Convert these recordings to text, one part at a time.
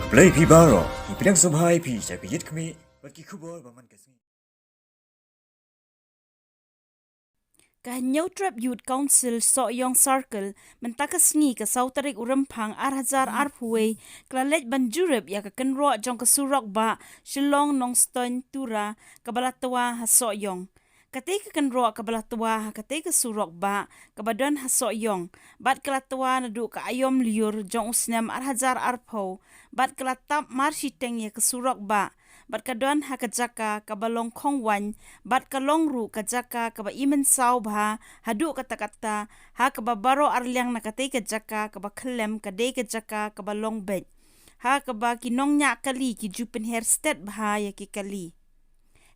Play Pibaro, Ipidang Subhai Pi, Sakit Kami, Bakikubo, Baman Kasi. Kanyau Trap Youth Council Sohïong Circle mentakas ngi ke sautarik urempang arhazar arphuwe klalet banjurep ya ke Kynroh jong ke surok ba Shillong nong ston tura kabalatwa ha Sohïong. Kate ke Kynroh kabalatwa ha kate ke surok ba kabadon ha Sohïong bat kalatwa nadu ke ayom liur jong usnem arhazar arpho bat kalatap marshiteng ya ke surok ba bat kadon ha kajaka kabalong khongwan bat kalong ru kajaka kaba imen sau bha hadu kata-kata ha kaba baro arliang nakate kajaka kaba khlem kade kajaka kaba long bet ha kaba kinong nya kali ki jupen hairstep bha ya ki kali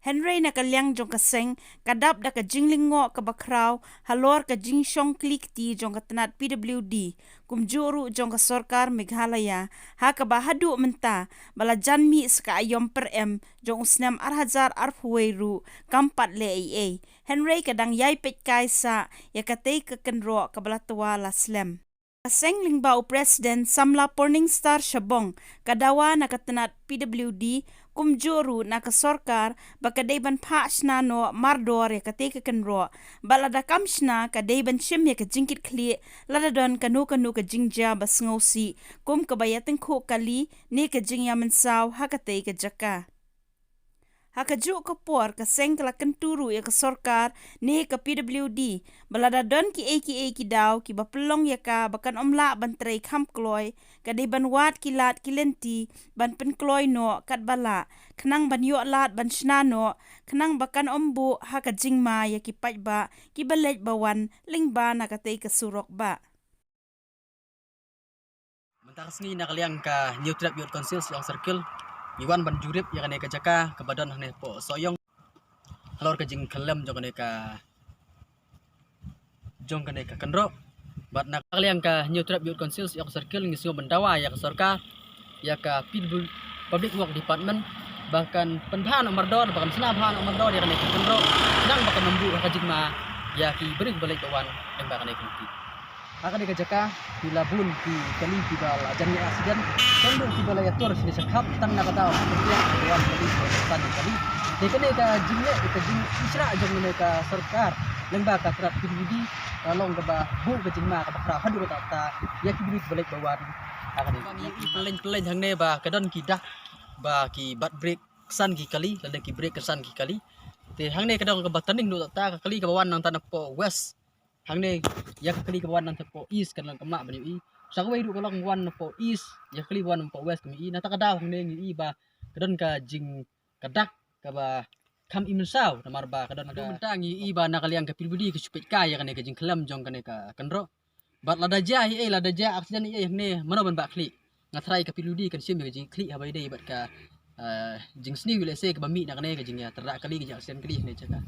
Henry na kalyang jong kaseng kadap da ka jinglingo ka bakraw halor ka jingshong klik ti jong ka Tnad PWD kumjuru jong ka sarkar Meghalaya ha ka bahadu menta bala janmi ska ayom per em jong usnam arhazar arphuweru kampat le AA Henry kadang yai pet kaisa ya katei ka Kynroh ka balatwa la slam Kaseng lingbao President Samla Porning Star Shabong kadawa na katanat PWD kumjuru na kasorkar bakadayban pa Shna no mardor ya kateka Kynroh balada kam Shna kadayban shim ya kajingkit kli ladadon kanu ka jingja basngausi kum kabayateng ko kali ni kajingya mensaw hakatay ka jaka. Hakaju kapor kaseng kala kenturu ya kasorkar ni ka PWD balada don ki ki daw ki bapelong ya ka bakan omla bantray kam kloy kadai ban wat kilat kilenti ban penkloy no kat bala kenang ban yo lat ban Shna no kenang bakan ombu haka jingma ya ki pajba ki balej bawan lingba na katay kasurok ba. Mentakas ni nakaliang ka New Trap Youth Council Sohïong Circle Iwan ban jurip ya kane ka jaka ke badan hane po Sohïong halor ka jing kalem jong kane ka Kynroh bat nakaliang ka New Trap Youth Council Sohïong Circle ngisio ban Dawa ya ka sarkar ya ka Public Work Department bahkan pendhan nomor dor bahkan Shna bhan nomor dor ya kane ka Kynroh nang bahkan membu ka jingma ya ki beri balik bawan yang bahkan ki akan dikajaka bila bun ki kali ki bal ajannya aksidan tendo ki bala yatur sini sekhap tang na kataw kemudian dewan kali tan kali dekane ka jingle ka jing isra jong ne ka sarkar lemba ka trap PWD long ka ba bu ka jingma ka bakra hadu ta ta ya ki beri balik bawan akan ki peleng hang ne ba kadon ki dak ba ki bat break san ki kali lada ki break san ki kali te hang ne kadon ka bataning do ta ka kali ka bawan nang tanap po west hang ne ya kali kawan nan po east kan lang kama bani i sa ko du kalong wan po east ya kali wan po west kami i natakadaw hang ne ngi ba kadon ka jing kadak ka ba kam imsaw namar ba kadon ka mentangi i ba nakaliang ka pilbudi ka supet ka ya kan ka jing kelam jong kan ka Kynroh bat lada ja aksidan i hang ne mano ban ba kli ngatrai ka pilbudi kan sim ka jing kli habai dei bat ka jing sni wile se ka bami na kan ka jing ya terdak kali ka aksidan kli ne jaka